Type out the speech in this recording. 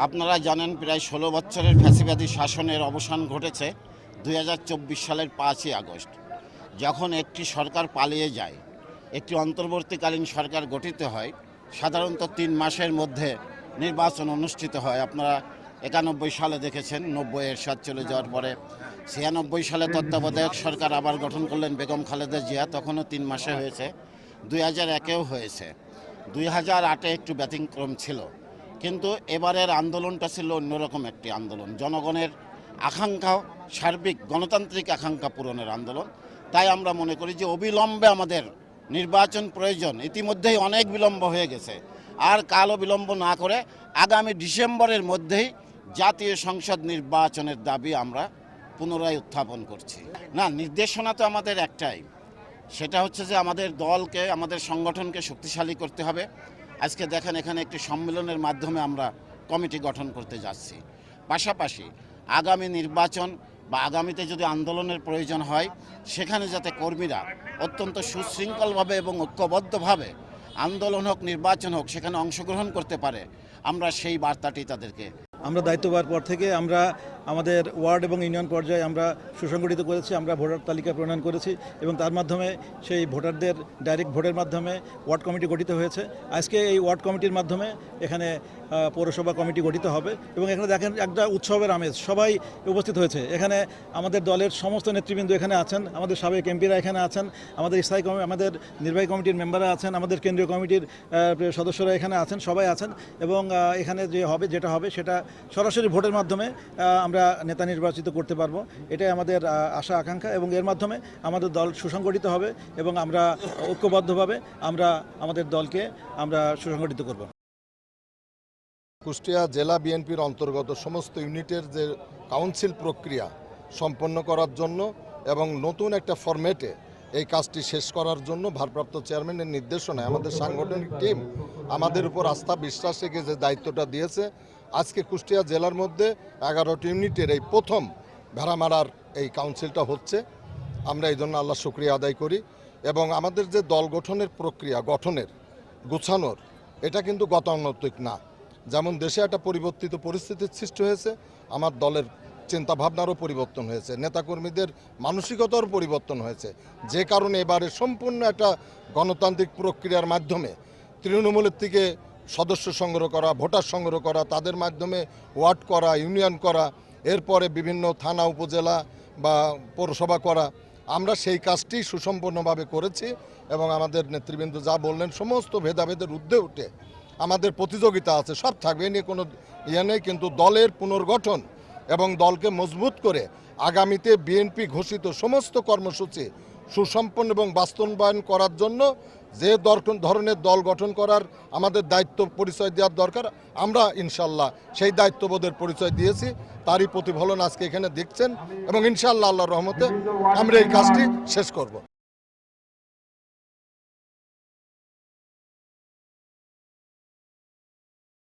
আপনারা জানেন প্রায় ১৬ বছরের ফ্যাসিবাদী শাসনের অবসান ঘটেছে ২০২৪ সালের ৫ই আগস্ট, যখন একটি সরকার পালিয়ে যায়, একটি অন্তর্বর্তীকালীন সরকার গঠিত হয়। সাধারণত ৩ মাসের মধ্যে নির্বাচন অনুষ্ঠিত হয়। আপনারা ৯১ সালে দেখেছেন, ৯০ এরশাদ চলে যাওয়ার পরে ৯৬ সালে তত্ত্বাবধায়ক সরকার আবার গঠন করলেন বেগম খালেদা জিয়া, তখনও ৩ মাসে হয়েছে। ২০০১-এও হয়েছে। ২০০৮-এ একটু ব্যতিক্রম ছিল, কিন্তু এবারের আন্দোলনটা ছিল অন্যরকম একটি আন্দোলন, জনগণের আকাঙ্ক্ষা, সার্বিক গণতান্ত্রিক আকাঙ্ক্ষা পূরণের আন্দোলন। তাই আমরা মনে করি যে অবিলম্বে আমাদের নির্বাচন প্রয়োজন। ইতিমধ্যেই অনেক বিলম্ব হয়ে গেছে, আর কালও বিলম্ব না করে আগামী ডিসেম্বরের মধ্যেই জাতীয় সংসদ নির্বাচনের দাবি আমরা পুনরায় উত্থাপন করছি। না, নির্দেশনা তো আমাদের একটাই, সেটা হচ্ছে যে আমাদের দলকে, আমাদের সংগঠনকে শক্তিশালী করতে হবে। আজকে দেখেন, এখানে একটি সম্মেলনের মাধ্যমে আমরা কমিটি গঠন করতে যাচ্ছি। পাশাপাশি আগামী নির্বাচন বা আগামীতে যদি আন্দোলনের প্রয়োজন হয়, সেখানে যাতে কর্মীরা অত্যন্ত সুশৃঙ্খলভাবে এবং ঐক্যবদ্ধভাবে আন্দোলন হোক, নির্বাচন হোক, সেখানে অংশগ্রহণ করতে পারে, আমরা সেই বার্তাটি তাদেরকে। আমরা দায়িত্ব পাওয়ার পর থেকে আমরা আমাদের ওয়ার্ড এবং ইউনিয়ন পর্যায়ে আমরা সুসংগঠিত করেছি, আমরা ভোটার তালিকা প্রণয়ন করেছি এবং তার মাধ্যমে সেই ভোটারদের ডাইরেক্ট ভোটের মাধ্যমে ওয়ার্ড কমিটি গঠিত হয়েছে। আজকে এই ওয়ার্ড কমিটির মাধ্যমে এখানে পৌরসভা কমিটি গঠিত হবে এবং এখানে দেখেন একটা উৎসবের আমেজ, সবাই উপস্থিত হয়েছে। এখানে আমাদের দলের সমস্ত নেতৃবৃন্দ এখানে আছেন, আমাদের সাবেক এমপিরা এখানে আছেন, আমাদের স্থায়ী আমাদের নির্বাহী কমিটির মেম্বাররা আছেন, আমাদের কেন্দ্রীয় কমিটির সদস্যরা এখানে আছেন, সবাই আছেন এবং এখানে যেটা হবে সেটা সরাসরি ভোটের মাধ্যমে আমরা নেতা নির্বাচিত করতে পারবো। এটাই আমাদের আশা আকাঙ্ক্ষা এবং এর মাধ্যমে আমাদের দল সুসংগঠিত হবে এবং আমরা ঐক্যবদ্ধভাবে আমরা আমাদের দলকে আমরা সুসংগঠিত করব। কুষ্টিয়া জেলা বিএনপির অন্তর্গত সমস্ত ইউনিটের যে কাউন্সিল প্রক্রিয়া সম্পন্ন করার জন্য এবং নতুন একটা ফরম্যাটে এই কাজটি শেষ করার জন্য ভারপ্রাপ্ত চেয়ারম্যানের নির্দেশনায় আমাদের সাংগঠনিক টিম আমাদের উপর আস্থা বিশ্বাস রেখে যে দায়িত্বটা দিয়েছে, আজকে কুষ্টিয়া জেলার মধ্যে 11টি ইউনিটের এই প্রথম ভেড়ামারার এই কাউন্সিলটা হচ্ছে। আমরা এই জন্য আল্লাহ শুকরিয়া আদায় করি এবং আমাদের যে দল গঠনের প্রক্রিয়া, গুছানোর, এটা কিন্তু গতানুগতিক না। যেমন দেশে একটা পরিবর্তিত পরিস্থিতির সৃষ্টি হয়েছে, আমার দলের চিন্তাভাবনারও পরিবর্তন হয়েছে, নেতাকর্মীদের মানসিকতারও পরিবর্তন হয়েছে, যে কারণে এবারে সম্পূর্ণ একটা গণতান্ত্রিক প্রক্রিয়ার মাধ্যমে তৃণমূলের থেকে সদস্য সংগ্রহ করা, ভোটার সংগ্রহ করা, তাদের মাধ্যমে ওয়ার্ড করা, ইউনিয়ন করা, এরপরে বিভিন্ন থানা, উপজেলা বা পৌরসভা করা, আমরা সেই কাজটি সুসম্পন্নভাবে করেছি এবং আমাদের নেতৃবৃন্দ যা বললেন, সমস্ত ভেদাভেদের ঊর্ধ্বে উঠে আমাদের প্রতিযোগিতা আছে, সব থাকবে, এ নিয়ে কোনো নেই, কিন্তু দলের পুনর্গঠন এবং দলকে মজবুত করে আগামীতে বিএনপি ঘোষিত সমস্ত কর্মসূচি সুসম্পন্ন এবং বাস্তবায়ন করার জন্য যে ধরনের দল গঠন করার আমাদের দায়িত্ব পরিচয় দেওয়ার দরকার, আমরা ইনশাল্লাহ সেই দায়িত্ববোধের পরিচয় দিয়েছি। তারই প্রতিফলন আজকে এখানে দেখছেন এবং ইনশাল্লাহ আল্লাহর রহমতে আমরা এই কাজটি শেষ করব।